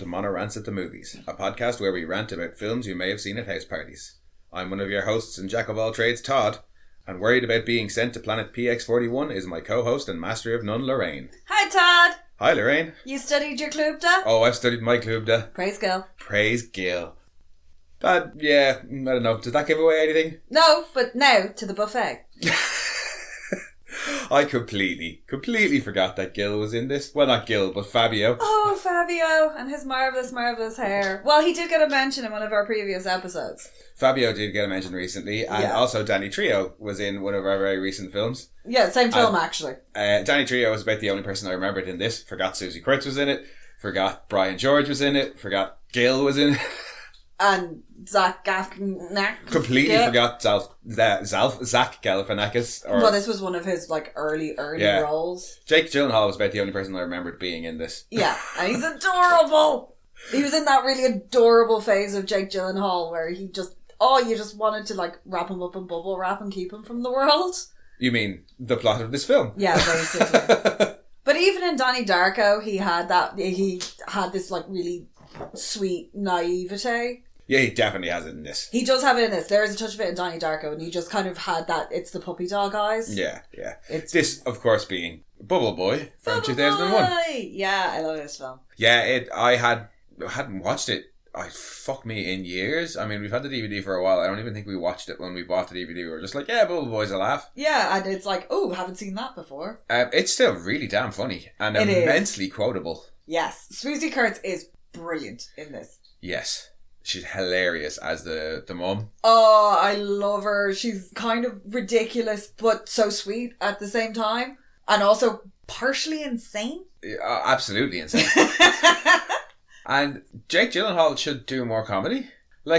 Mono Rants at the Movies, a podcast where we rant about films you may have seen at house parties. I'm one of your hosts and jack of all trades, Todd, and worried about being sent to planet PX41 is my co-host and master of none, Lorraine. Hi, Todd. Hi, Lorraine. You studied your Clubda? Oh, I've studied my Clubda. Praise Gil. Praise Gil. That, yeah, I don't know. Does that give away anything? No, but now to the buffet. I completely forgot that Gil was in this. Well, not Gil, but Fabio. Oh, Fabio and his marvellous hair. Well, he did get a mention in one of our previous episodes. Fabio did get a mention recently, and also Danny Trejo was in one of our very recent films. Yeah, same film, actually. Danny Trejo was about the only person I remembered in this. Forgot Susie Kurtz was in it. Forgot Brian George was in it. Forgot Gil was in it. And Zach Galifianakis. Completely forgot Zach Galifianakis. Well, this was one of his early roles. Jake Gyllenhaal was about the only person I remembered being in this. Yeah, and he's adorable. He was in that really adorable phase of Jake Gyllenhaal where he just, you just wanted to wrap him up in bubble wrap and keep him from the world. You mean the plot of this film? Yeah, basically. But even in Donnie Darko, he had this really sweet naivete. Yeah, he definitely has it in this. He does have it in this. There is a touch of it in Donnie Darko, and he just kind of had that, it's the puppy dog eyes. Yeah. This, of course, being Bubble Boy from 2001. Boy! Yeah, I love this film. Yeah, I hadn't watched it, fuck me, in years. I mean, we've had the DVD for a while. I don't even think we watched it when we bought the DVD. We were just like, yeah, Bubble Boy's a laugh. Yeah, and it's haven't seen that before. It's still really damn funny and immensely quotable. Yes. Susie Kurtz is brilliant in this. Yes. She's hilarious as the mum. Oh, I love her. She's kind of ridiculous, but so sweet at the same time. And also partially insane. Absolutely insane. And Jake Gyllenhaal should do more comedy.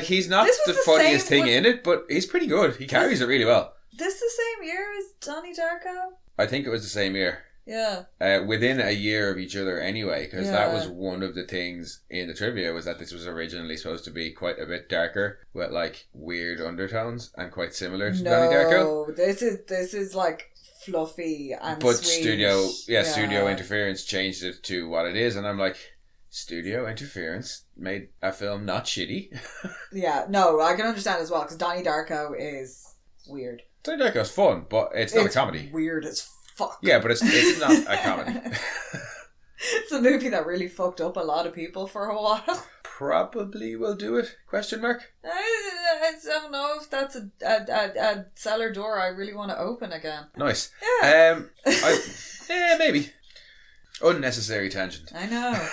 He's not the funniest thing in it, but he's pretty good. He carries it really well. This the same year as Donnie Darko? I think it was the same year. Yeah. Within a year of each other anyway, because that was one of the things in the trivia, was that this was originally supposed to be quite a bit darker with weird undertones and quite similar to Donnie Darko. No, this is fluffy and but sweet. studio interference changed it to what it is, and I'm like, studio interference made a film not shitty. Yeah, no, I can understand as well, because Donnie Darko is weird. Donnie Darko's fun, but it's not a comedy. Weird as fuck. Yeah, but it's not a comedy. It's a movie that really fucked up a lot of people for a while. Probably will do it? Question mark? I don't know if that's a cellar door I really want to open again. Nice. Yeah. Maybe. Unnecessary tangent. I know.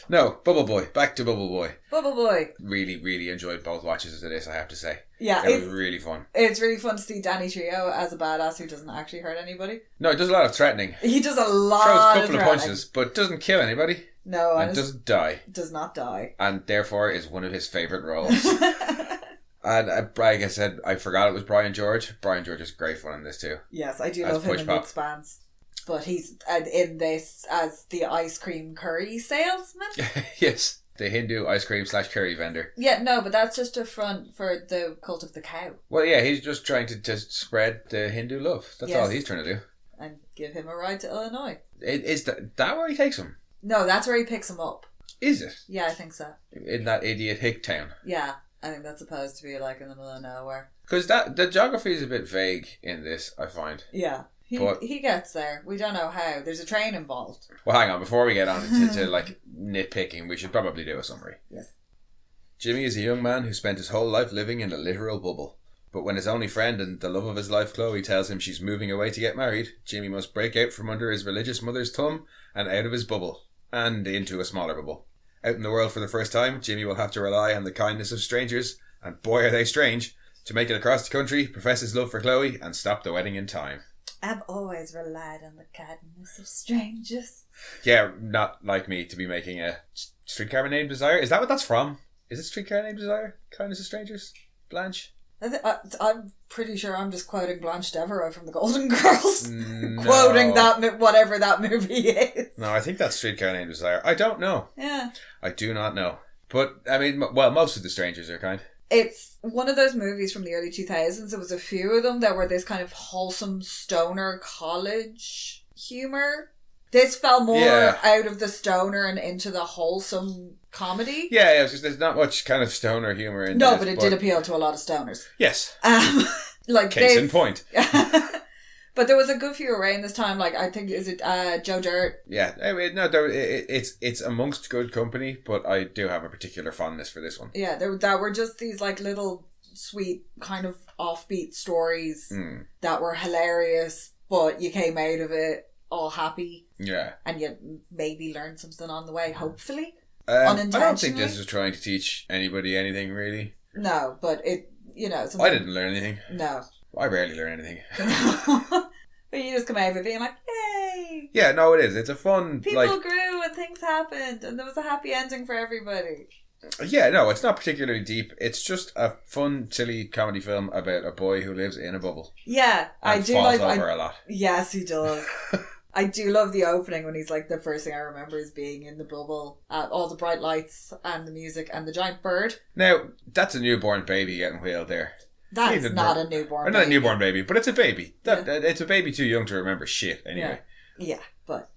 No, Bubble Boy. Back to Bubble Boy. Bubble Boy. Really, really enjoyed both watches of this, I have to say. Yeah. It was really fun. It's really fun to see Danny Trejo as a badass who doesn't actually hurt anybody. No, he does a lot of threatening. He does a lot throws of a couple of punches, but doesn't kill anybody. No. And doesn't die. Does not die. And therefore is one of his favourite roles. And like I said, I forgot it was Brian George. Brian George is great fun in this too. Yes, I do love him in The Expanse. But he's in this as the ice cream curry salesman. Yes, the Hindu ice cream / curry vendor. Yeah, no, but that's just a front for the cult of the cow. Well, yeah, he's just trying to spread the Hindu love. That's all he's trying to do. And give him a ride to Illinois. Is that where he takes him? No, that's where he picks him up. Is it? Yeah, I think so. In that idiot hick town? Yeah, I think that's supposed to be in the middle of nowhere. Because the geography is a bit vague in this, I find. Yeah. He gets there. We don't know how. There's a train involved. Well, hang on. Before we get on to nitpicking, we should probably do a summary. Yes. Jimmy is a young man who spent his whole life living in a literal bubble. But when his only friend and the love of his life, Chloe, tells him she's moving away to get married, Jimmy must break out from under his religious mother's thumb and out of his bubble. And into a smaller bubble. Out in the world for the first time, Jimmy will have to rely on the kindness of strangers, and boy are they strange, to make it across the country, profess his love for Chloe, and stop the wedding in time. I've always relied on the kindness of strangers. Yeah, not like me to be making a Streetcar Named Desire. Is that what that's from? Is it Streetcar Named Desire? Kindness of Strangers? Blanche? I'm pretty sure I'm just quoting Blanche Devereaux from the Golden Girls. No. Quoting whatever that movie is. No, I think that's Streetcar Named Desire. I don't know. Yeah. I do not know. But, I mean, well, most of the strangers are kind. It's one of those movies from the early 2000s. There was a few of them that were this kind of wholesome stoner college humour. This fell more Yeah. out of the stoner and into the wholesome comedy. Yeah, it's just, there's not much kind of stoner humour in No, this. but it did appeal to a lot of stoners. Yes. Like Case in point. But there was a good few around this time. Like, I think, is it Joe Dirt? Yeah, I mean, no, it's amongst good company, but I do have a particular fondness for this one. Yeah, there were just these like little sweet kind of offbeat stories that were hilarious, but you came out of it all happy. Yeah. And you maybe learned something on the way, hopefully. I Unintentionally. don't think this is trying to teach anybody anything, really. No, but it, I didn't learn anything. No. I rarely learn anything. But you just come out of it being like, yay! Yeah, no, it is. It's a fun... People grew and things happened and there was a happy ending for everybody. Yeah, no, it's not particularly deep. It's just a fun, silly comedy film about a boy who lives in a bubble. Yeah, and I do falls like... over a lot. Yes, he does. I do love the opening when he's like, the first thing I remember is being in the bubble, all the bright lights and the music and the giant bird. Now, that's a newborn baby getting wheeled there. That is not a newborn baby. Not a newborn baby, but it's a baby. It's a baby too young to remember shit, anyway. Yeah, but,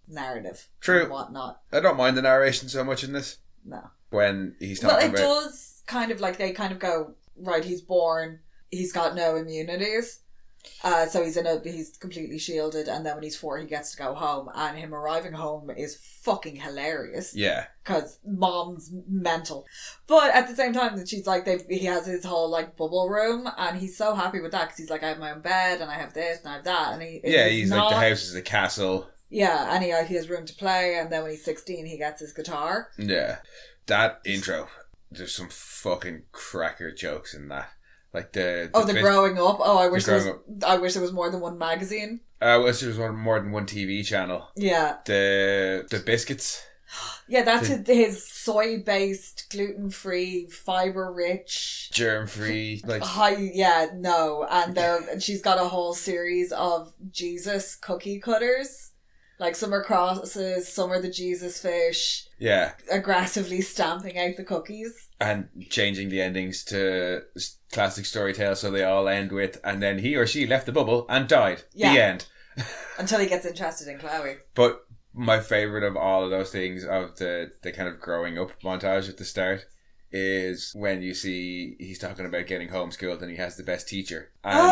narrative. True. And whatnot. I don't mind the narration so much in this. No. When he's talking about... Well, it does kind of like, they kind of go, right, he's born, he's got no immunities. So he's completely shielded, and then when he's 4 he gets to go home, and him arriving home is fucking hilarious. Yeah. Because mom's mental. But at the same time that she's like, he has his whole like bubble room, and he's so happy with that because he's like, I have my own bed and I have this and I have that, and he's like, the house is a castle. Yeah, and he has room to play, and then when he's 16 he gets his guitar. Yeah. That intro, there's some fucking cracker jokes in that. Like the growing up. Oh, I wish there was more than one magazine. I wish there was more than one TV channel. Yeah. The biscuits. Yeah, that's his soy-based, gluten-free, fiber-rich, germ-free, like and she's got a whole series of Jesus cookie cutters. Like, some are crosses, some are the Jesus fish. Yeah. Aggressively stamping out the cookies. And changing the endings to classic story tales so they all end with, and then he or she left the bubble and died. Yeah. The end. Until he gets interested in Chloe. But my favourite of all of those things, of the kind of growing up montage at the start, is when you see he's talking about getting homeschooled and he has the best teacher. And he's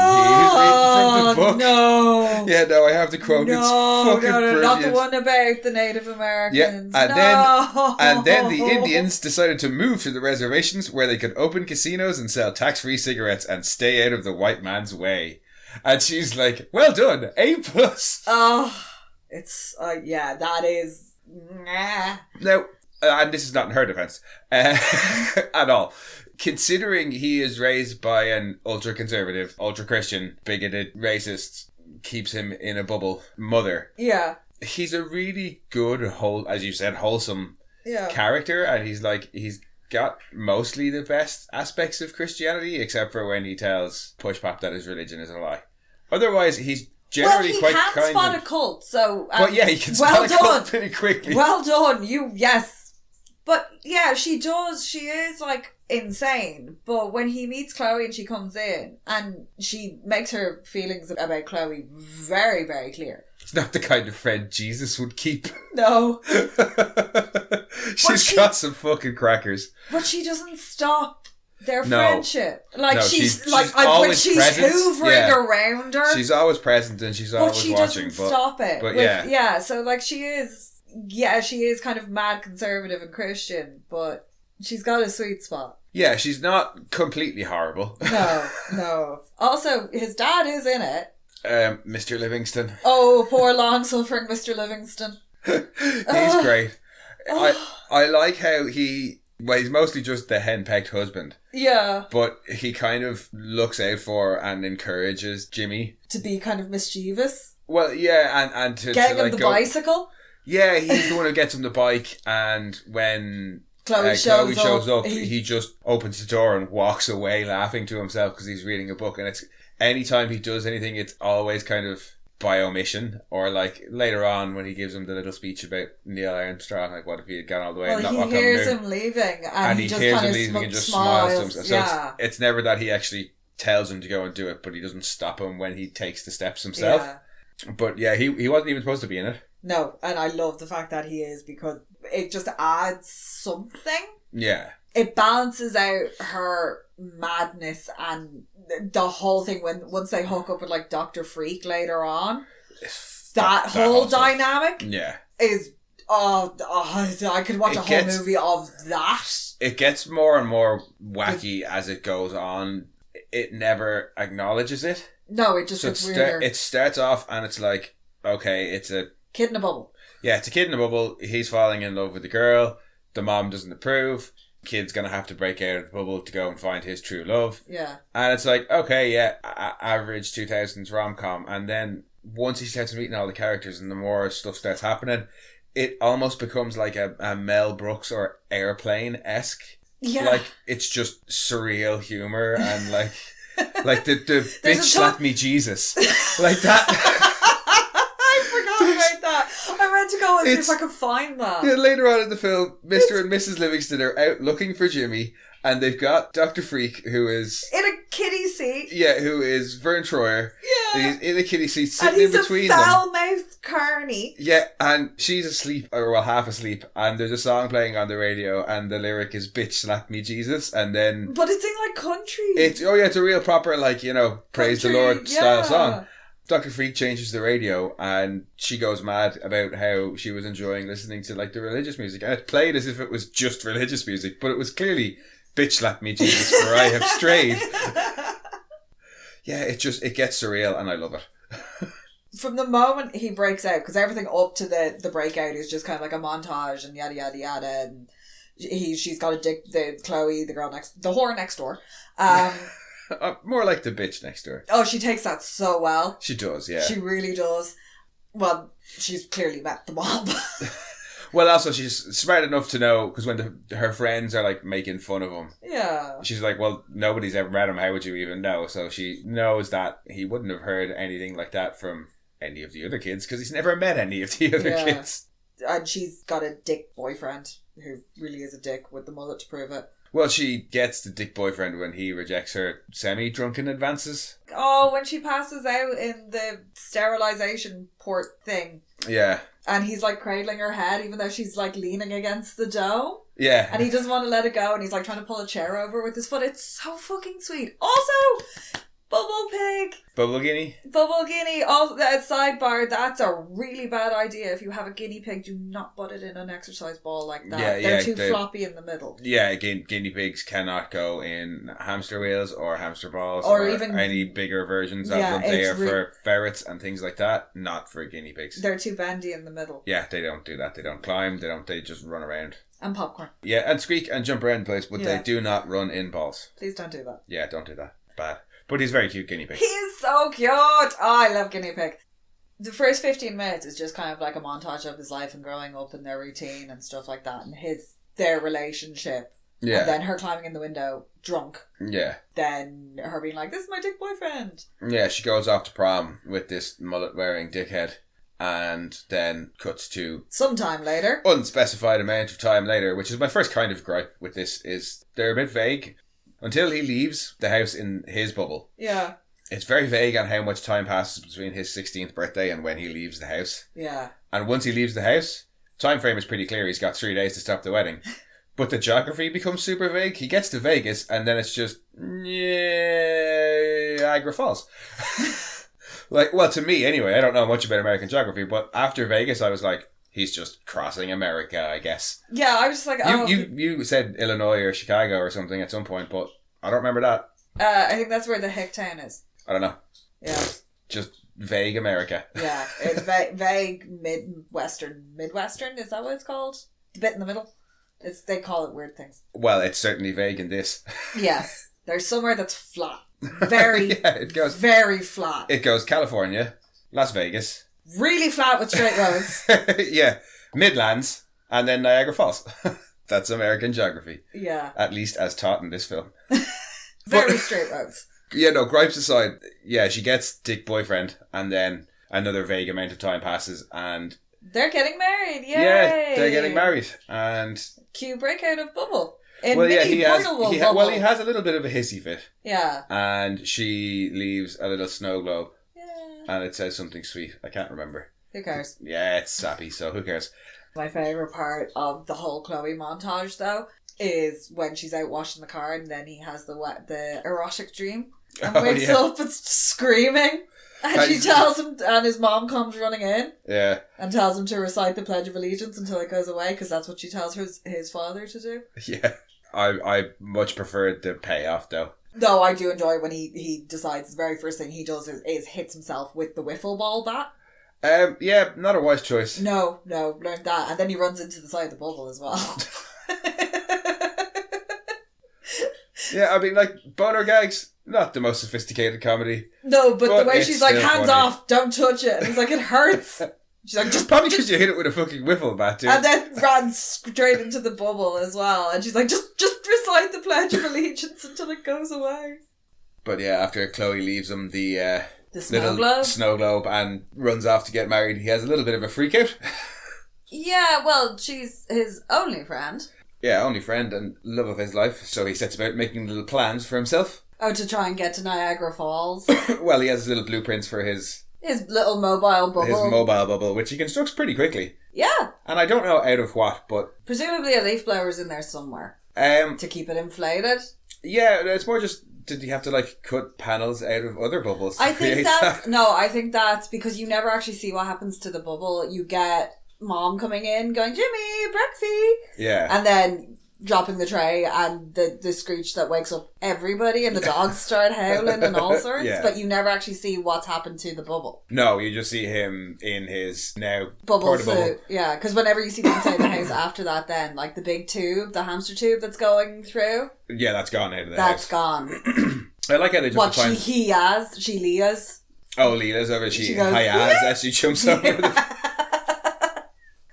reading from the book. No. Yeah, no, I have the quote. It's fucking brilliant. Not the one about the Native Americans. Yeah, and then the Indians decided to move to the reservations where they could open casinos and sell tax-free cigarettes and stay out of the white man's way. And she's like, well done, A+. Oh, it's, that is... Nah. Now, and this is not in her defence at all. Considering he is raised by an ultra-conservative, ultra-Christian, bigoted, racist, keeps him in a bubble mother. Yeah. He's a really good, as you said, wholesome character, and he's got mostly the best aspects of Christianity, except for when he tells Push Pop that his religion is a lie. Otherwise, he's generally quite kind. Well, he can spot a cult, so... but yeah, he can spot a cult pretty quickly. Well done, yes. But yeah, she does. She is like insane. But when he meets Chloe and she comes in and she makes her feelings about Chloe very, very clear. It's not the kind of friend Jesus would keep. No. She's got some fucking crackers. But she doesn't stop their friendship. Like, she's like, when she's present, hoovering around her. She's always present and she's always watching. But she doesn't stop it. But yeah, so like she is kind of mad conservative and Christian, but she's got a sweet spot. Yeah, she's not completely horrible. No. Also, his dad is in it. Mr. Livingston. Oh, poor long-suffering Mr. Livingston. He's great. I like how he's mostly just the henpecked husband. Yeah. But he kind of looks out for and encourages Jimmy. To be kind of mischievous. Well, yeah, and to... Getting him the bicycle. Yeah, he's the one who gets him the bike, and when Chloe shows up, he just opens the door and walks away laughing to himself because he's reading a book. And it's anytime he does anything, it's always kind of by omission, or like later on when he gives him the little speech about Neil Armstrong, like what if he had gone all the way and not he walked hears him leaving and he just hears kind him of leaving and just smiles to himself. So yeah. it's never that he actually tells him to go and do it, but he doesn't stop him when he takes the steps himself. Yeah. But yeah, he wasn't even supposed to be in it. No, and I love the fact that he is, because it just adds something. Yeah. It balances out her madness and the whole thing once they hook up with like Dr. Freak later on. That whole dynamic is I could watch a whole movie of that. It gets more and more wacky as it goes on. It never acknowledges it. No, it just gets weirder. It starts off and it's like, okay, it's a kid in a bubble. Yeah, it's a kid in a bubble. He's falling in love with the girl. The mom doesn't approve. Kid's gonna have to break out of the bubble to go and find his true love. Yeah. And it's like, okay, yeah, average 2000s rom-com. And then once he starts meeting all the characters and the more stuff starts happening, it almost becomes like a Mel Brooks or Airplane-esque. Yeah. Like, it's just surreal humor and like the bitch slapped me Jesus. Like that. I meant to go and see if I could find that. Yeah, later on in the film, Mr. and Mrs. Livingston are out looking for Jimmy, and they've got Dr. Freak, who is in a kiddie seat. Yeah, who is Vern Troyer. Yeah. He's in a kiddie seat, sitting in between them. And he's a foul-mouthed carny. Yeah, and she's asleep, or well, half asleep, and there's a song playing on the radio, and the lyric is "Bitch slap me Jesus," and then. But it's in like country. It's a real proper like praise country, the Lord style song. Dr. Freak changes the radio and she goes mad about how she was enjoying listening to like the religious music, and it played as if it was just religious music, but it was clearly "Bitch slap me Jesus for I have strayed." Yeah, it gets surreal and I love it. From the moment he breaks out, because everything up to the breakout is just kind of like a montage and yada yada yada, and she's got the Chloe, the whore next door. More like the bitch next door. Oh, she takes that so well. She does, yeah. She really does. Well, she's clearly met the mob. Well, also, she's smart enough to know, because when her friends are, like, making fun of him. Yeah. She's like, well, nobody's ever met him, how would you even know? So she knows that he wouldn't have heard anything like that from any of the other kids, because he's never met any of the other kids. And she's got a dick boyfriend, who really is a dick, with the mullet to prove it. Well, she gets the dick boyfriend when he rejects her semi-drunken advances. Oh, when she passes out in the sterilisation port thing. Yeah. And he's like cradling her head even though she's like leaning against the dome. Yeah. And he doesn't want to let it go and he's like trying to pull a chair over with his foot. It's so fucking sweet. Also, Bubble Pig. Bubble Guinea. Bubble Guinea. Also, sidebar, that's a really bad idea. If you have a guinea pig, do not put it in an exercise ball like that. They're too floppy in the middle. Yeah, guinea pigs cannot go in hamster wheels or hamster balls or even any bigger versions of them. They are for ferrets and things like that, not for guinea pigs. They're too bendy in the middle. Yeah, they don't do that. They don't climb. They just run around. And popcorn. Yeah, and squeak and jump around the place, but they do not run in balls. Please don't do that. Yeah, don't do that. Bad. But he's a very cute guinea pig. He is so cute. Oh, I love guinea pig. The first 15 minutes is just kind of like a montage of his life and growing up and their routine and stuff like that, and their relationship. Yeah. And then her climbing in the window, drunk. Yeah. Then her being like, "This is my dick boyfriend." Yeah, she goes off to prom with this mullet-wearing dickhead, and then cuts to... sometime later. Unspecified amount of time later, which is my first kind of gripe with this, is they're a bit vague. Until he leaves the house in his bubble. Yeah. It's very vague on how much time passes between his 16th birthday and when he leaves the house. Yeah. And once he leaves the house, time frame is pretty clear. He's got 3 days to stop the wedding. But the geography becomes super vague. He gets to Vegas and then it's just, Niagara Falls. Like, well, to me anyway, I don't know much about American geography, but after Vegas I was like, he's just crossing America, I guess. Yeah, I was just like, oh. You said Illinois or Chicago or something at some point, but I don't remember that. I think that's where the hick town is. I don't know. Yeah. Just vague America. Yeah, it's vague Midwestern. Midwestern, is that what it's called? The bit in the middle? They call it weird things. Well, it's certainly vague in this. Yes. There's somewhere that's flat. Very, it goes very flat. It goes California, Las Vegas. Really flat with straight roads. Yeah. Midlands, and then Niagara Falls. That's American geography. Yeah. At least as taught in this film. Very straight roads. Yeah, no, gripes aside, yeah, she gets dick boyfriend, and then another vague amount of time passes, and... they're getting married, yay! Yeah, they're getting married, and... cue breakout of bubble. He has a little bit of a hissy fit. Yeah. And she leaves a little snow globe. Yeah. And it says something sweet. I can't remember. Who cares? Yeah, it's sappy, so who cares? My favourite part of the whole Chloe montage, though, is when she's out washing the car and then he has the erotic dream and wakes up and screaming. And she tells him, and his mom comes running in. Yeah. And tells him to recite the Pledge of Allegiance until it goes away, because that's what she tells his father to do. Yeah. I much preferred the payoff, though. No, I do enjoy when he decides the very first thing he does is hits himself with the wiffle ball bat. Yeah, not a wise choice. No, learned that. And then he runs into the side of the bubble as well. Yeah, I mean, like, boner gags, not the most sophisticated comedy. No, but the way she's like, hands funny. Off, don't touch it. And he's like, it hurts. She's like, just probably because you hit it with a fucking wiffle bat, dude. And then ran straight into the bubble as well. And she's like, just recite the Pledge of Allegiance until it goes away. But yeah, after Chloe leaves him the snow globe? Snow globe and runs off to get married, he has a little bit of a freak out. Yeah, well, she's his only friend. Yeah, only friend and love of his life. So he sets about making little plans for himself. Oh, to try and get to Niagara Falls. Well, he has his little blueprints for his little mobile bubble. His mobile bubble, which he constructs pretty quickly. Yeah. And I don't know out of what, but... presumably a leaf blower's in there somewhere. To keep it inflated. Yeah, it's more just... did he have to, like, cut panels out of other bubbles? I think that's because you never actually see what happens to the bubble. You get Mom coming in going, Jimmy, Brexy. Yeah. And then dropping the tray and the screech that wakes up everybody and the dogs start howling and all sorts. Yeah. But you never actually see what's happened to the bubble. No, you just see him in his now bubble suit. Yeah, because whenever you see them inside the house after that, then, like the big tube, the hamster tube that's going through. Yeah, that's gone out of the house. That's gone. I like how they just what she Leah's. Oh, Leela's over. She goes, hi-as as she jumps over the...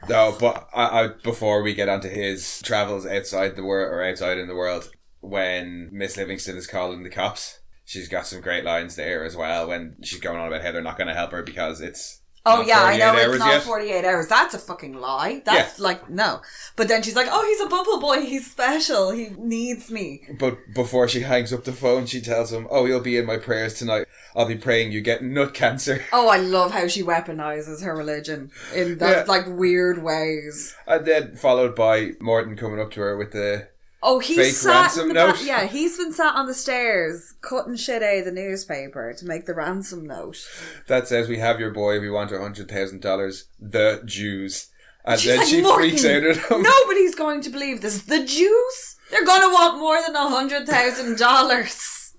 No, but I before we get onto his travels outside the world or outside in the world, when Miss Livingston is calling the cops, she's got some great lines there as well when she's going on about how they're not going to help her because it's I know it's not 48 hours. That's a fucking lie. That's like, no. But then she's like, oh, he's a bubble boy. He's special. He needs me. But before she hangs up the phone, she tells him, oh, you'll be in my prayers tonight. I'll be praying you get nut cancer. Oh, I love how she weaponizes her religion in that, like, weird ways. And then followed by Morton coming up to her with the fake ransom note. He's been sat on the stairs cutting shit out of the newspaper to make the ransom note. That says, we have your boy, we want $100,000. The Jews. And she's then like, she freaks out at him. Nobody's going to believe this. The Jews? They're going to want more than $100,000.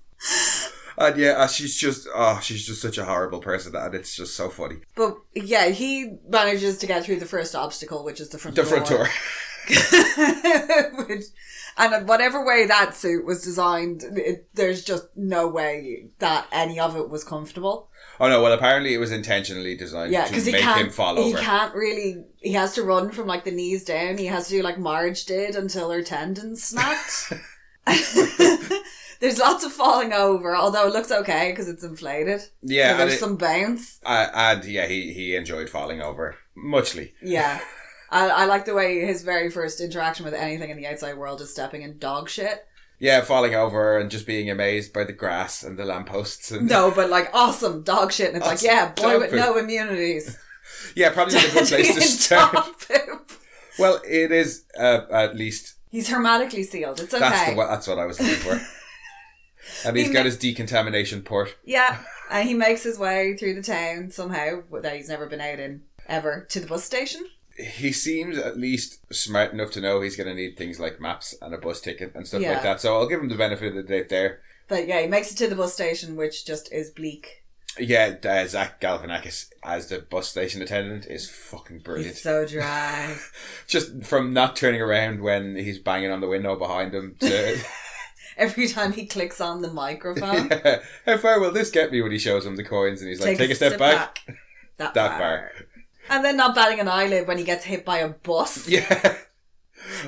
And yeah, she's just such a horrible person, and it's just so funny. But yeah, he manages to get through the first obstacle, which is the front door. Front door. And whatever way that suit was designed, there's just no way that any of it was comfortable. Oh no, well apparently it was intentionally designed to make him fall over. He can't really, he has to run from like the knees down. He has to do like Marge did until her tendons snapped. There's lots of falling over, although it looks okay because it's inflated. Yeah. So there's some bounce. He enjoyed falling over. Muchly. Yeah. I like the way his very first interaction with anything in the outside world is stepping in dog shit. Yeah, falling over and just being amazed by the grass and the lampposts. No, but like awesome dog shit. And it's awesome. Like, yeah, boy with no immunities. Yeah, probably not a good place to start. Well, it is at least... He's hermetically sealed. It's okay. That's what I was looking for. And he's got his decontamination port. Yeah, and he makes his way through the town somehow that he's never been out in ever to the bus station. He seems at least smart enough to know he's going to need things like maps and a bus ticket and stuff like that. So I'll give him the benefit of the doubt there. But yeah, he makes it to the bus station, which just is bleak. Yeah, Zach Galifianakis as the bus station attendant is fucking brilliant. He's so dry. Just from not turning around when he's banging on the window behind him to... Every time he clicks on the microphone. Yeah. How far will this get me when he shows him the coins and he's like, take a step back. That far. And then not batting an eyelid when he gets hit by a bus. Yeah.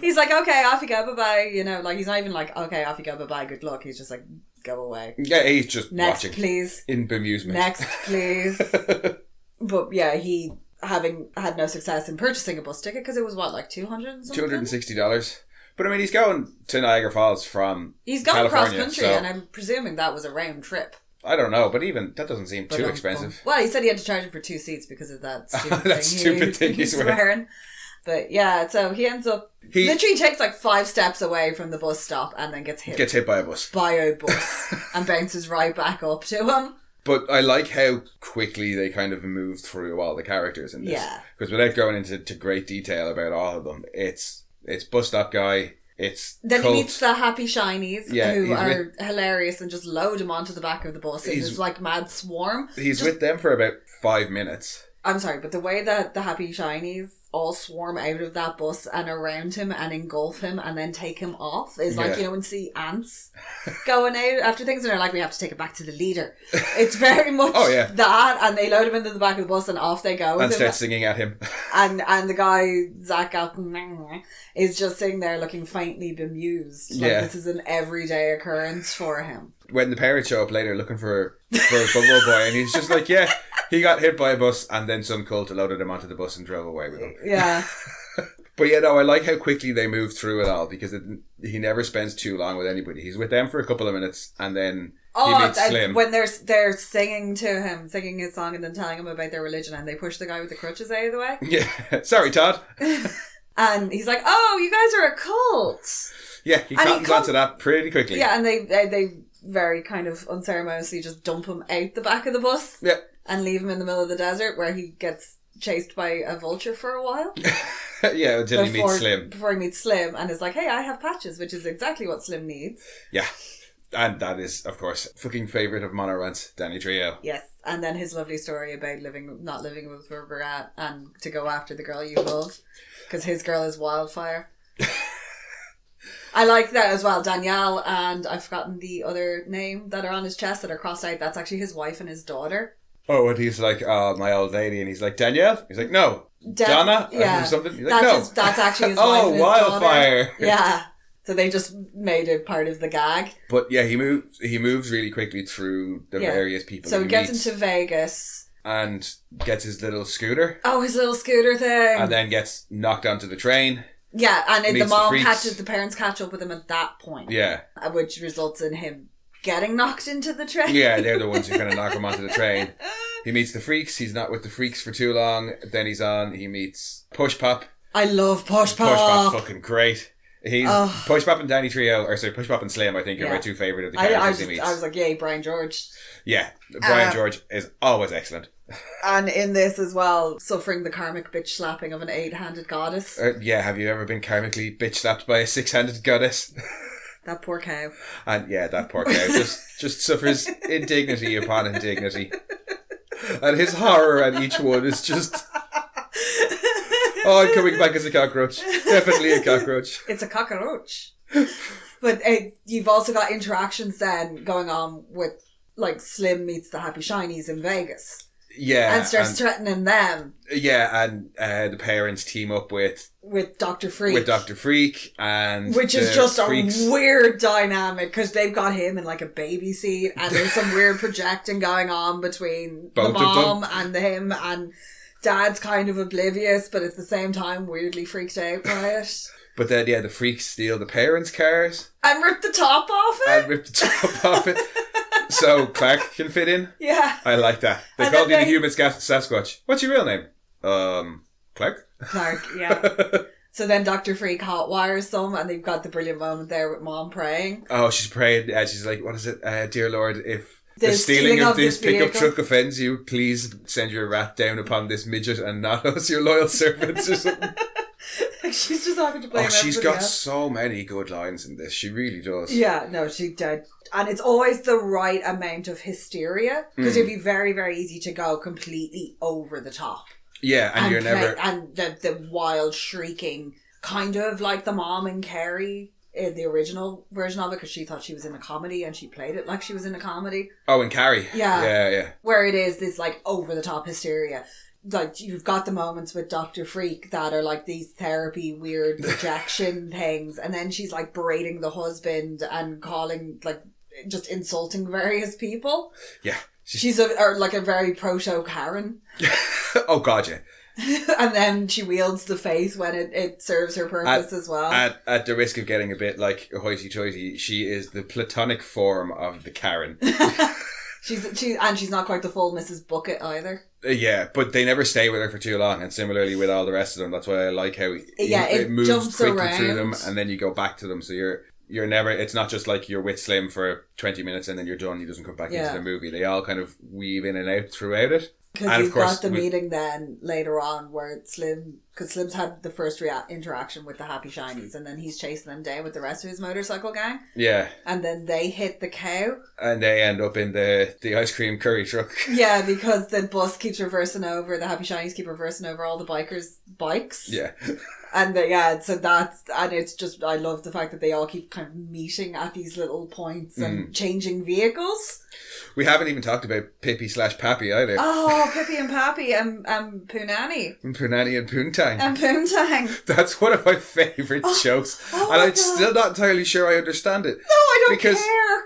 He's like, okay, off you go, bye-bye. You know, like, he's not even like, okay, off you go, bye-bye, good luck. He's just like, go away. Yeah, he's just Next, watching. Please. In bemusement. Next, please. But yeah, he, having had no success in purchasing a bus ticket, because it was what, like $200 something? $260. But I mean, he's going to Niagara Falls from He's going California, cross country, and I'm presuming that was a round trip. I don't know, but even that doesn't seem too But, expensive. Well, he said he had to charge him for 2 seats because of that stupid That stupid thing he's wearing. But yeah, so he ends up literally takes like 5 steps away from the bus stop and then gets hit by a bus. And bounces right back up to him. But I like how quickly they kind of move through all the characters in this. Yeah. Because without going into great detail about all of them, it's bus stop guy. Then he meets the happy shinies who are hilarious and just load him onto the back of the bus. It's like mad swarm. He's with them for about 5 minutes. I'm sorry, but the way that the happy shinies all swarm out of that bus and around him and engulf him and then take him off is like, when you see ants going out after things and they're like, we have to take it back to the leader. It's very much that, and they load him into the back of the bus and off they go. And start singing at him. And the guy, Zach Galton, is just sitting there looking faintly bemused. Like this is an everyday occurrence for him. When the parents show up later looking for a bubble boy, and he's just like, he got hit by a bus and then some cult loaded him onto the bus and drove away with him. Yeah. But I like how quickly they move through it all because he never spends too long with anybody. He's with them for a couple of minutes and then he meets Slim. When they're singing to him, singing his song and then telling him about their religion and they push the guy with the crutches out of the way. Yeah. Sorry, Todd. And he's like, oh, you guys are a cult. Yeah, he comes onto that pretty quickly. Yeah, and they very kind of unceremoniously just dump him out the back of the bus. Yeah. And leave him in the middle of the desert where he gets chased by a vulture for a while. Until he meets Slim. Before he meets Slim and is like, hey, I have patches, which is exactly what Slim needs. Yeah. And that is, of course, fucking favourite of Mono Rant, Danny Trejo. Yes. And then his lovely story about not living with where we're at and to go after the girl you love. Because his girl is Wildfire. I like that as well. Danielle and I've forgotten the other name that are on his chest that are crossed out. That's actually his wife and his daughter. Oh, and he's like, my old lady. And he's like, Danielle? He's like, no. Donna? Yeah. Or something? He's like, no. That's actually his wife and his Wildfire. daughter. Yeah. So they just made it part of the gag. But yeah, he moves really quickly through the various people. So he gets into Vegas. And gets his little scooter. Oh, his little scooter thing. And then gets knocked onto the train. Yeah, and the parents catch up with him at that point. Yeah. Which results in him getting knocked into the train. Yeah, they're the ones who kind of knock him onto the train. He meets the freaks. He's not with the freaks for too long. Then he meets Push Pop. I love Push Pop. Push Pop, fucking great. He's Push Pop and Danny Trejo, Push Pop and Slim, I think, are my two favourite of the characters he meets. I was like, yay, Brian George. Yeah, Brian George is always excellent. And in this as well, suffering the karmic bitch slapping of an 8-handed goddess. Yeah, have you ever been karmically bitch slapped by a 6-handed goddess? That poor cow. And yeah, that poor cow just suffers indignity upon indignity. And his horror at each one is just... I'm coming back as a cockroach. Definitely a cockroach. It's a cockroach. But you've also got interactions then going on with, like, Slim meets the Happy Shinies in Vegas. Yeah. And starts threatening them. Yeah, and the parents team up with Dr. Freak. With Dr. Freak. Which is just a weird dynamic because they've got him in like a baby seat and there's some weird projecting going on between both the mom and him, and Dad's kind of oblivious but at the same time weirdly freaked out by it. But then, the freaks steal the parents' cars. And rip the top off it. So Clark can fit in? Yeah. I like that. They called you the human Sasquatch. What's your real name? Clark? Clark, yeah. So then Dr. Freak hotwires them and they've got the brilliant moment there with Mom praying. Oh, she's praying. She's like, what is it? Dear Lord, if the stealing of this pickup truck offends you, please send your wrath down upon this midget and not us, your loyal servants, or something. She's just having to blame she's got so many good lines in this. She really does. Yeah, no, she did. And it's always the right amount of hysteria because it'd be very, very easy to go completely over the top. Yeah, and you're never... And the wild shrieking, kind of like the mom in Carrie in the original version of it because she thought she was in a comedy and she played it like she was in a comedy. Oh, in Carrie. Yeah. Yeah. Where it is this like over the top hysteria. Like you've got the moments with Dr. Freak that are like these therapy weird rejection things, and then she's like berating the husband and calling like just insulting various people. Yeah. She's like a very proto Karen. Oh god, yeah. And then she wields the faith when it serves her purpose as well. At the risk of getting a bit like hoity-toity, she is the platonic form of the Karen. She's not quite the full Mrs. Bucket either. Yeah, but they never stay with her for too long, and similarly with all the rest of them. That's why I like how it moves jumps quickly around through them, and then you go back to them. So you're never. It's not just like you're with Slim for 20 minutes and then you're done. He doesn't come back into the movie. They all kind of weave in and out throughout it. Because you've got the meeting then later on where because Slim's had the first interaction with the Happy Shinies, and then he's chasing them down with the rest of his motorcycle gang. Yeah. And then they hit the cow. And they end up in the ice cream curry truck. Yeah, because the bus keeps reversing over, the Happy Shinies keep reversing over all the bikers' bikes. Yeah. And it's just, I love the fact that they all keep kind of meeting at these little points and changing vehicles. We haven't even talked about Pippi/Pappy either. Oh, Pippi and Pappy and Poonanny. And Poonanny and Poontang. And Poontang. That's one of my favourite jokes. And I'm still not entirely sure I understand it. No, I don't care.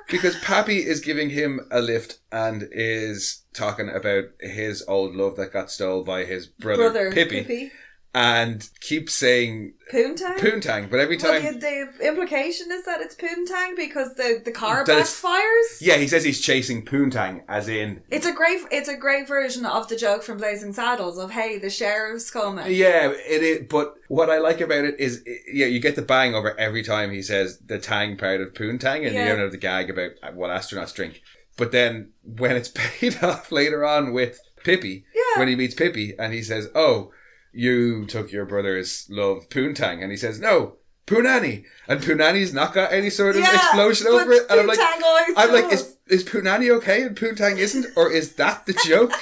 Because Pappy is giving him a lift and is talking about his old love that got stolen by his brother Pippi. And keeps saying Poontang, but every time the implication is that it's Poontang because the car backfires. Yeah, he says he's chasing Poontang, as in it's a great version of the joke from Blazing Saddles of hey, the sheriff's coming. Yeah, it is. But what I like about it is, you get the bang over every time he says the tang part of Poontang, and you don't have the gag about what astronauts drink. But then when it's paid off later on with Pippi, when he meets Pippi, and he says, "Oh, you took your brother's love, Poontang," and he says, "No, Poonanny," and Poonanny's not got any sort of explosion over it, and I'm like, is Poonanny okay and Poontang isn't, or is that the joke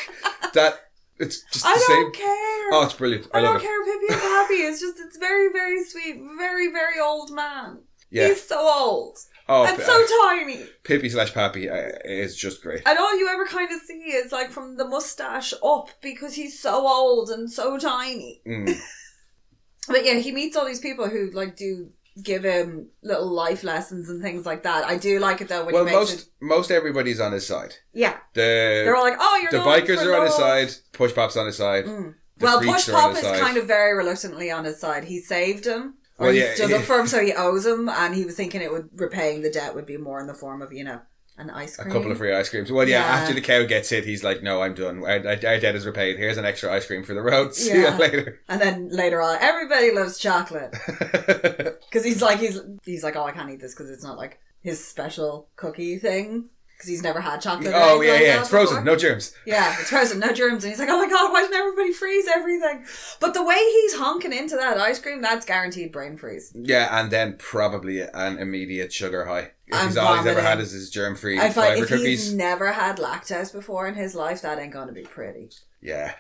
that it's just the same? I don't care. Oh, it's brilliant. I don't care. Pippi and Pappy. It's very, very sweet, very, very old man. Yeah. He's so old. Oh, and so tiny. Pippi/Pappy is just great. And all you ever kind of see is like from the mustache up because he's so old and so tiny. But yeah, he meets all these people who like do give him little life lessons and things like that. I do like it though when he makes most everybody's on his side. Yeah. They're all like, oh, you're the bikers are on his side, Push Pop's on his side. Well, Push Pop is kind of very reluctantly on his side. He saved him. Or he stood up for him, so he owes him, and he was thinking repaying the debt would be more in the form of, an ice cream. A couple of free ice creams. Well, after the cow gets hit, he's like, no, I'm done. Our debt is repaid. Here's an extra ice cream for the road. See you later. And then later on, everybody loves chocolate. Because he's like, oh, I can't eat this because it's not like his special cookie thing. Because he's never had chocolate. Oh, yeah. It's frozen. No germs. Yeah, it's frozen. No germs. And he's like, oh my God, why doesn't everybody freeze everything? But the way he's honking into that ice cream, that's guaranteed brain freeze. Yeah, and then probably an immediate sugar high. If he's all he's ever had is his germ-free fibre cookies. If he's never had lactose before in his life, that ain't going to be pretty. Yeah.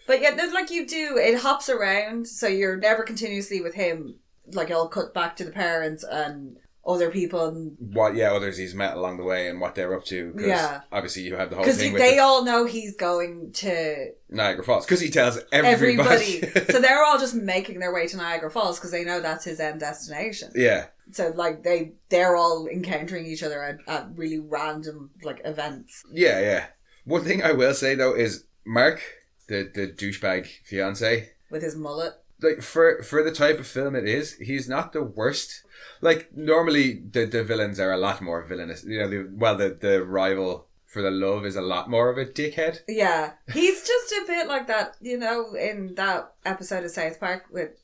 But yeah, like you do, it hops around, so you're never continuously with him. Like, it'll cut back to the parents and other people and others he's met along the way and what they're up to, because obviously you have the whole thing because they all know he's going to Niagara Falls because he tells everybody. So they're all just making their way to Niagara Falls because they know that's his end destination. So like they're all encountering each other at really random like events. One thing I will say though is Mark, the douchebag fiance with his mullet, like for the type of film it is, he's not the worst. Like, normally, the villains are a lot more villainous. The rival for the love is a lot more of a dickhead. Yeah. He's just a bit like that, in that episode of South Park with...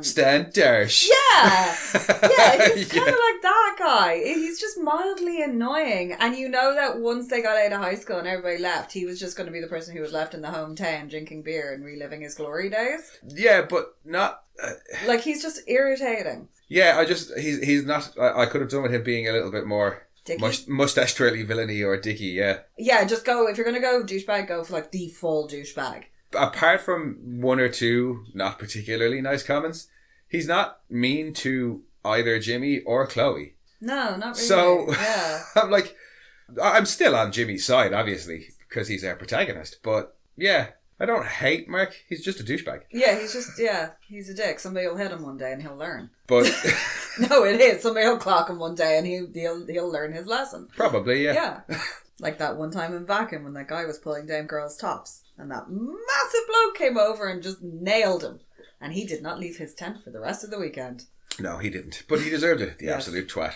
Stan Dersh. Yeah! Yeah, he's kind of like that guy. He's just mildly annoying. And you know that once they got out of high school and everybody left, he was just going to be the person who was left in the hometown drinking beer and reliving his glory days. Yeah, but not... like, he's just irritating. Yeah, he's not... I could have done with him being a little bit more mustache twirly villainy or dicky, yeah. Yeah, just go... If you're going to go douchebag, go for, like, the full douchebag. Apart from one or two not particularly nice comments, he's not mean to either Jimmy or Chloe. No, not really. So, yeah. I'm still on Jimmy's side, obviously, because he's our protagonist. But, yeah, I don't hate Mark. He's just a douchebag. Yeah, he's a dick. Somebody will hit him one day and he'll learn. But... No, it is. Somebody will clock him one day and he'll learn his lesson. Probably, yeah. Yeah. Like that one time in Vacuum when that guy was pulling down girls' tops and that massive bloke came over and just nailed him. And he did not leave his tent for the rest of the weekend. No, he didn't. But he deserved it, the absolute twat.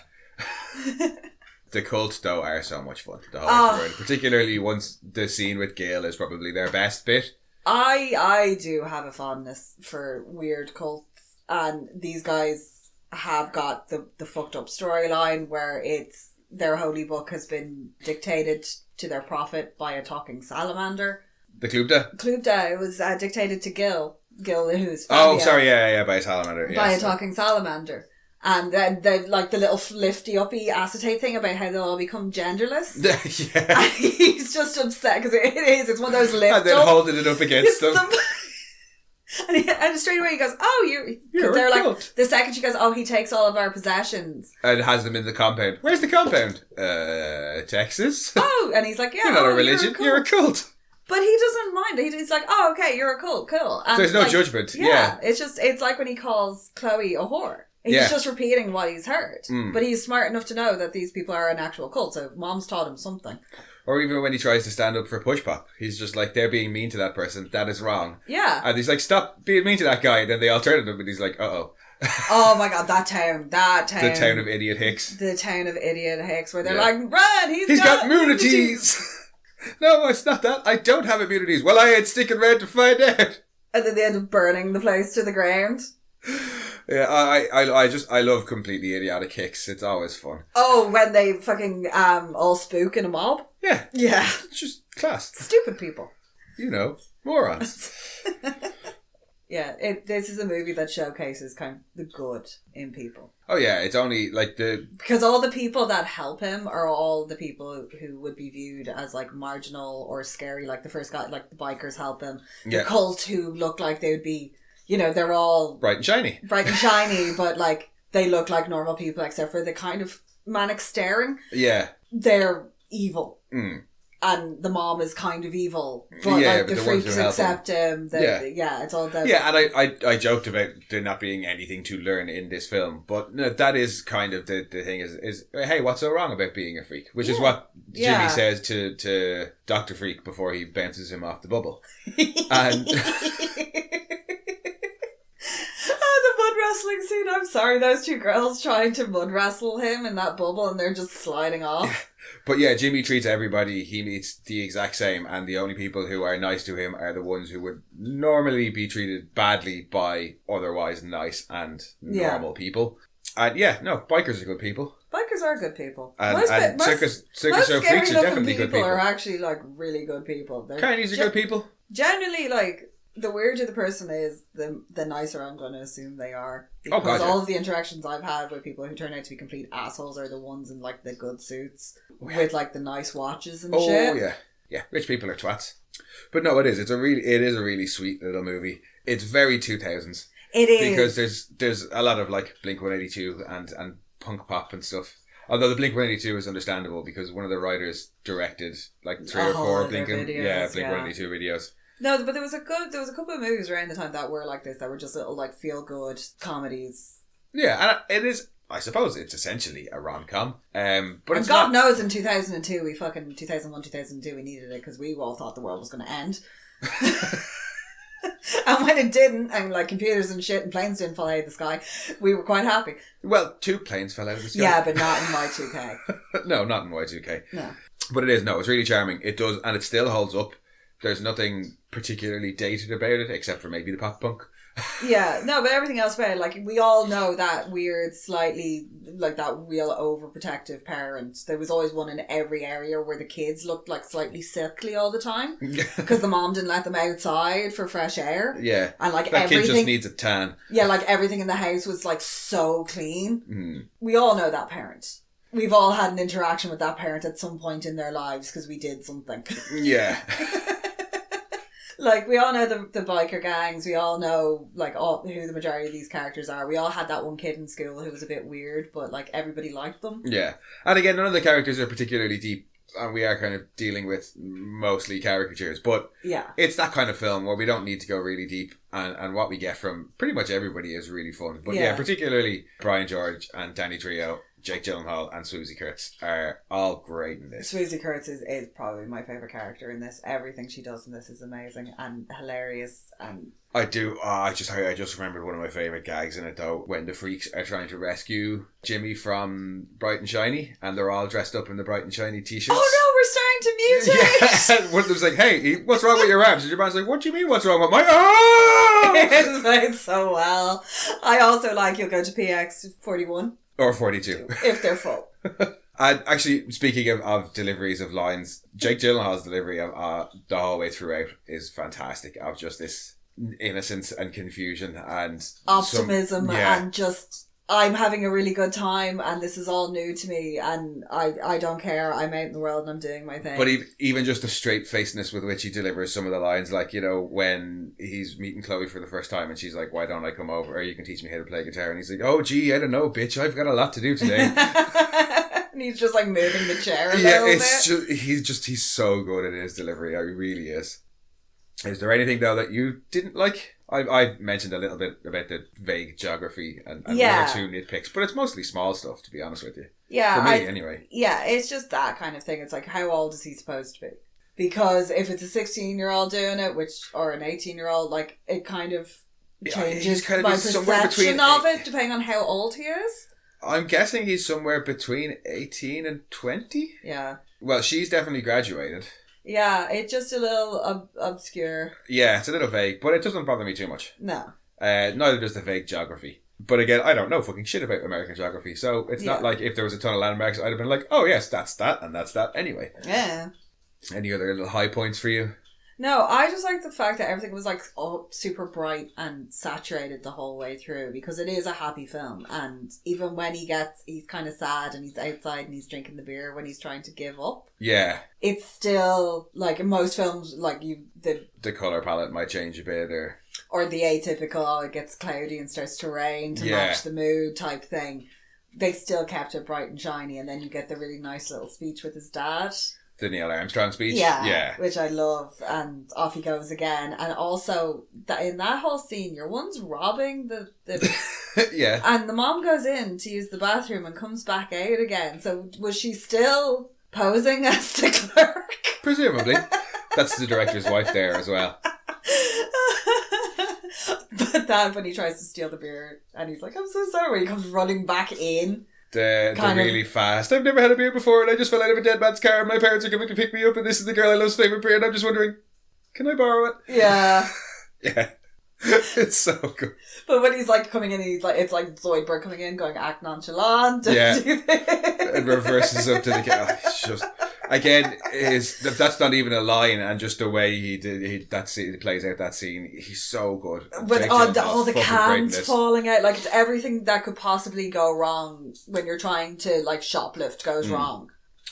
The cult, though, are so much fun. The whole story. Particularly once the scene with Gail is probably their best bit. I do have a fondness for weird cults, and these guys have got the fucked up storyline where it's their holy book has been dictated to their prophet by a talking salamander. The Clubda? Clubda, it was dictated to Gil, who's Fabio. Oh, sorry, yeah, by a salamander. By a talking salamander. And then they've like the little lifty uppy acetate thing about how they'll all become genderless. Yeah. And he's just upset because it's one of those lift and then holding it up against them. And straight away he goes, oh, you're they're a like, cult. The second she goes, oh, he takes all of our possessions. And has them in the compound. Where's the compound? Texas. Oh, and he's like, yeah. You're not a religion, you're a cult. But he doesn't mind. He's like, oh, okay, you're a cult, cool. And so there's no judgment. Yeah. It's like when he calls Chloe a whore. He's just repeating what he's heard. But he's smart enough to know that these people are an actual cult, so mom's taught him something. Or even when he tries to stand up for Push Pop, he's just like, they're being mean to that person, that is wrong. Yeah. And he's like, stop being mean to that guy. And then they all turn at him and he's like, uh-oh. Oh my god, that town. The town of Idiot Hicks. The town of Idiot Hicks, where they're like, run, he's got immunities. No, it's not that. I don't have immunities. Well, I ain't sticking around to find out. And then they end up burning the place to the ground. Yeah, I love completely idiotic hicks. It's always fun. Oh, when they fucking all spook in a mob? Yeah. Yeah. It's just class. Stupid people. You know, morons. Yeah, this is a movie that showcases kind of the good in people. Oh yeah, it's only like because all the people that help him are all the people who would be viewed as like marginal or scary. Like the first guy, like the bikers help him. The cult who look like they would be, you know, they're all bright and shiny, but like they look like normal people except for the kind of manic staring. Yeah, they're evil. And the mom is kind of evil, but like the freaks accept him. It's all that. Yeah, and I joked about there not being anything to learn in this film, but no, that is kind of the thing is hey, what's so wrong about being a freak? Which is what Jimmy says to Dr. Freak before he bounces him off the bubble. And the mud wrestling scene. I'm sorry, those two girls trying to mud wrestle him in that bubble, and they're just sliding off. But yeah, Jimmy treats everybody he meets the exact same, and the only people who are nice to him are the ones who would normally be treated badly by otherwise nice and normal people. And bikers are good people. Bikers are good people. And circus show freaks are definitely good people. Are actually like really good people. Carnies are good people. Generally, like, the weirder the person is, the nicer I'm going to assume they are. Because all of the interactions I've had with people who turn out to be complete assholes are the ones in like the good suits with like the nice watches and shit. Oh yeah, yeah. Rich people are twats. But no, it is. It is a really sweet little movie. It's very 2000s. It is because there's a lot of like Blink-182 and punk pop and stuff. Although the Blink-182 is understandable because one of the writers directed like 3 or 4 Blink-182 videos. No, but there was a couple of movies around the time that were like this, that were just little like feel good comedies. Yeah, and it is. I suppose it's essentially a rom-com. But and it's God knows in 2002, 2002, we needed it because we all thought the world was going to end. And when it didn't, and like computers and shit and planes didn't fall out of the sky, we were quite happy. Well, 2 planes fell out of the sky. Yeah, but not in Y2K. No, not in Y2K. No. But it is, it's really charming. It does, and it still holds up. There's nothing particularly dated about it, except for maybe the pop punk. Yeah, no, but everything else about it, like, we all know that weird, slightly, like, that real overprotective parent. There was always one in every area where the kids looked, like, slightly sickly all the time. Because the mom didn't let them outside for fresh air. Yeah. And, like, that kid just needs a tan. Yeah, like, everything in the house was, like, so clean. We all know that parent. We've all had an interaction with that parent at some point in their lives because we did something. Yeah. Like, we all know the biker gangs. We all know, like, who the majority of these characters are. We all had that one kid in school who was a bit weird, but, like, everybody liked them. Yeah. And again, none of the characters are particularly deep, and we are kind of dealing with mostly caricatures. But it's that kind of film where we don't need to go really deep, and what we get from pretty much everybody is really fun. But particularly Brian George and Danny Trejo. Jake Gyllenhaal and Swoosie Kurtz are all great in this. Swoosie Kurtz is probably my favourite character in this. Everything she does in this is amazing and hilarious. And I do. I just remembered one of my favourite gags in it though, when the freaks are trying to rescue Jimmy from Bright and Shiny, and they're all dressed up in the Bright and Shiny t-shirts. Oh no, we're starting to mutate. Yeah, one of them's like, "Hey, what's wrong with your arms?" And your man's like, "What do you mean? What's wrong with my arms?" It's played so well. I also like you'll go to PX 41 or 42 if they're full. And actually, speaking of deliveries of lines, Jake Gyllenhaal's delivery of the whole way throughout is fantastic. Of just this innocence and confusion and optimism and just, I'm having a really good time and this is all new to me and I don't care, I'm out in the world and I'm doing my thing. But even just the straight facedness with which he delivers some of the lines, like, you know, when he's meeting Chloe for the first time and she's like, "Why don't I come over? Or you can teach me how to play guitar." And he's like, "Oh gee, I don't know, bitch, I've got a lot to do today." And he's just like moving the chair a little bit. He's so good at his delivery. He really is. Is there anything though that you didn't like? I mentioned a little bit about the vague geography and one or two nitpicks, but it's mostly small stuff, to be honest with you. Yeah. For me, anyway. Yeah, it's just that kind of thing. It's like, how old is he supposed to be? Because if it's a 16-year-old doing it, or an 18-year-old, like, it kind of changes my perception of it, depending on how old he is. I'm guessing he's somewhere between 18 and 20? Yeah. Well, she's definitely graduated. Yeah, it's just a little obscure. Yeah, it's a little vague, but it doesn't bother me too much. No. Neither does the vague geography. But again, I don't know fucking shit about American geography, so it's not like if there was a ton of landmarks, I'd have been like, "Oh yes, that's that, and that's that." Anyway. Yeah. Any other little high points for you? No, I just like the fact that everything was like super bright and saturated the whole way through, because it is a happy film, and even when he's kind of sad and he's outside and he's drinking the beer when he's trying to give up. Yeah. It's still, like in most films, like the colour palette might change a bit or the atypical, it gets cloudy and starts to rain to match the mood type thing. They still kept it bright and shiny, and then you get the really nice little speech with his dad. The Neil Armstrong speech? Yeah, which I love, and off he goes again. And also, in that whole scene, your one's robbing the yeah. And the mom goes in to use the bathroom and comes back out again. So was she still posing as the clerk? Presumably. That's the director's wife there as well. But then when he tries to steal the beer and he's like, "I'm so sorry," he comes running back in. The really fast, "I've never had a beer before and I just fell out of a dead man's car and my parents are coming to pick me up and this is the girl I love's favourite beer and I'm just wondering, can I borrow it?" Yeah. Yeah. It's so good. But when he's like coming in, it's like Zoidberg coming in going, "Act nonchalant." Yeah. It reverses up to the guy. It's just, again, that's not even a line, and just the way he plays out that scene, he's so good. With all the cans falling out, like it's everything that could possibly go wrong when you're trying to like shoplift goes wrong.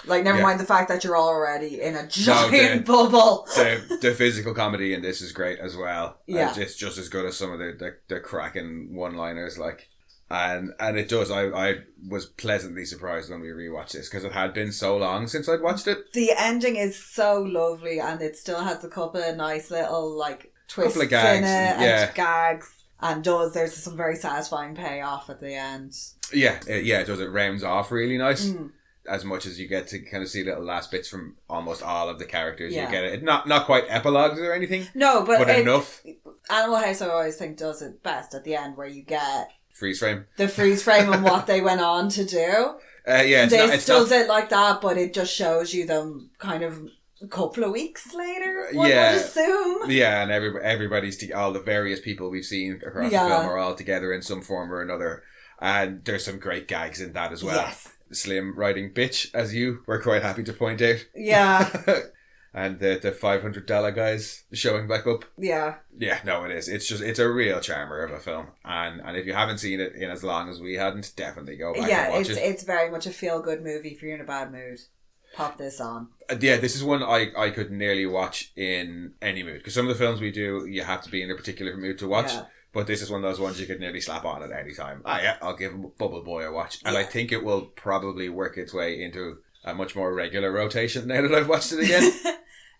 Like, never mind the fact that you're already in a giant bubble. The physical comedy in this is great as well. Yeah. It's just as good as some of the cracking one-liners, like. And it does. I was pleasantly surprised when we rewatched this, because it had been so long since I'd watched it. The ending is so lovely, and it still has a couple of nice little, like, twists couple of gags, in it, and gags. And there's some very satisfying payoff at the end. Yeah, it does. It rounds off really nice. As much as you get to kind of see little last bits from almost all of the characters. You get it. Not quite epilogues or anything. No, but enough. Animal House, I always think, does it best at the end, where you get freeze frame. The freeze frame and what they went on to do. It does it like that, but it just shows you them kind of a couple of weeks later, one would assume. Yeah, and everybody's all the various people we've seen across the film are all together in some form or another. And there's some great gags in that as well. Yes. Slim writing "bitch," as you were quite happy to point out. Yeah. And the $500 guys showing back up. Yeah. Yeah, no, it is. It's a real charmer of a film. And if you haven't seen it in as long as we hadn't, definitely go back and watch it. Yeah, it's very much a feel-good movie if you're in a bad mood. Pop this on. This is one I could nearly watch in any mood. Because some of the films we do, you have to be in a particular mood to watch. Yeah. But this is one of those ones you could nearly slap on at any time. I'll give Bubble Boy a watch. And I think it will probably work its way into a much more regular rotation now that I've watched it again.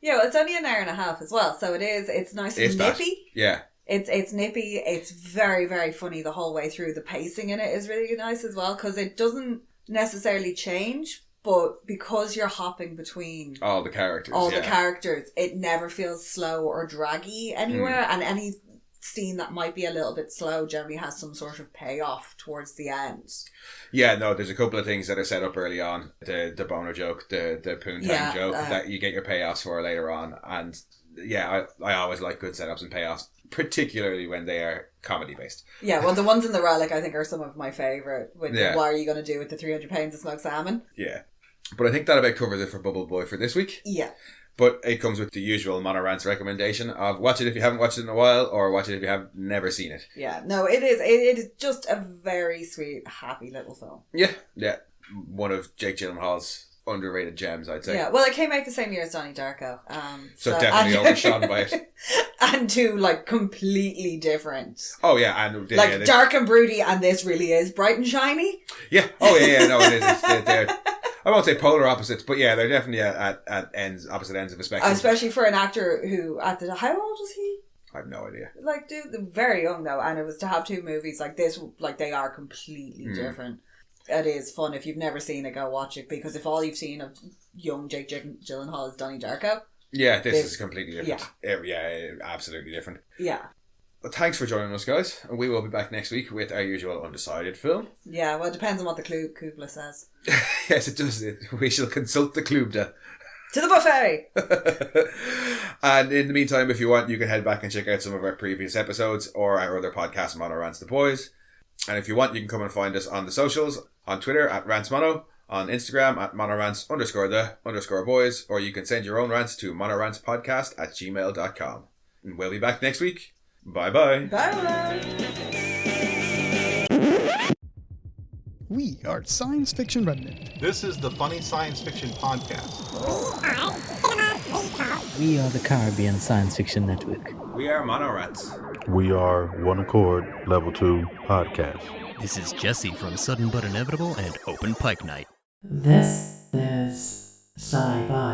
Yeah, well, it's only an hour and a half as well, so it's nice and nippy. Yeah. It's nippy, it's very, very funny the whole way through. The pacing in it is really nice as well, because it doesn't necessarily change, but because you're hopping between all the characters, it never feels slow or draggy anywhere, and any scene that might be a little bit slow generally has some sort of payoff towards the end. Yeah, no, there's a couple of things that are set up early on. The boner joke, the poontang joke that you get your payoffs for later on. And yeah, I always like good setups and payoffs, particularly when they are comedy based. Yeah, well, the ones in the relic I think are some of my favourite. What are you going to do with the 300 pounds of smoked salmon? Yeah. But I think that about covers it for Bubble Boy for this week. Yeah. But it comes with the usual Mono Rants recommendation of watch it if you haven't watched it in a while, or watch it if you have never seen it. Yeah, no, it is just a very sweet, happy little film. Yeah. One of Jake Gyllenhaal's underrated gems, I'd say. Yeah, well, it came out the same year as Donnie Darko. So definitely overshone by it. And two, like, completely different. Oh, yeah. And dark and broody, and this really is bright and shiny. Yeah. Oh, yeah, no, it is. They're I won't say polar opposites, but yeah, they're definitely at opposite ends of a spectrum. Especially for an actor who, how old was he? I have no idea. Like, dude, very young though, and it was to have two movies like this, like they are completely different. It is fun. If you've never seen it, go watch it, because if all you've seen of young Jake Gyllenhaal is Donnie Darko. Yeah, this is completely different. Yeah, absolutely different. Yeah. Well, thanks for joining us, guys. We will be back next week with our usual undecided film. Yeah, well, it depends on what the Kubla says. Yes, it does. We shall consult the Klubda. To the buffet! And in the meantime, if you want, you can head back and check out some of our previous episodes or our other podcast, Mono Rants the Boys. And if you want, you can come and find us on the socials, on Twitter at RantsMono, on Instagram at monorants_the_boys, or you can send your own rants to monorantspodcast@gmail.com. And we'll be back next week. Bye-bye. Bye-bye. We are Science Fiction Remnant. This is the Funny Science Fiction Podcast. We are the Caribbean Science Fiction Network. We are Mono Rants. We are One Accord Level 2 Podcast. This is Jesse from Sudden But Inevitable and Open Pike Night. This is Sci-Fi.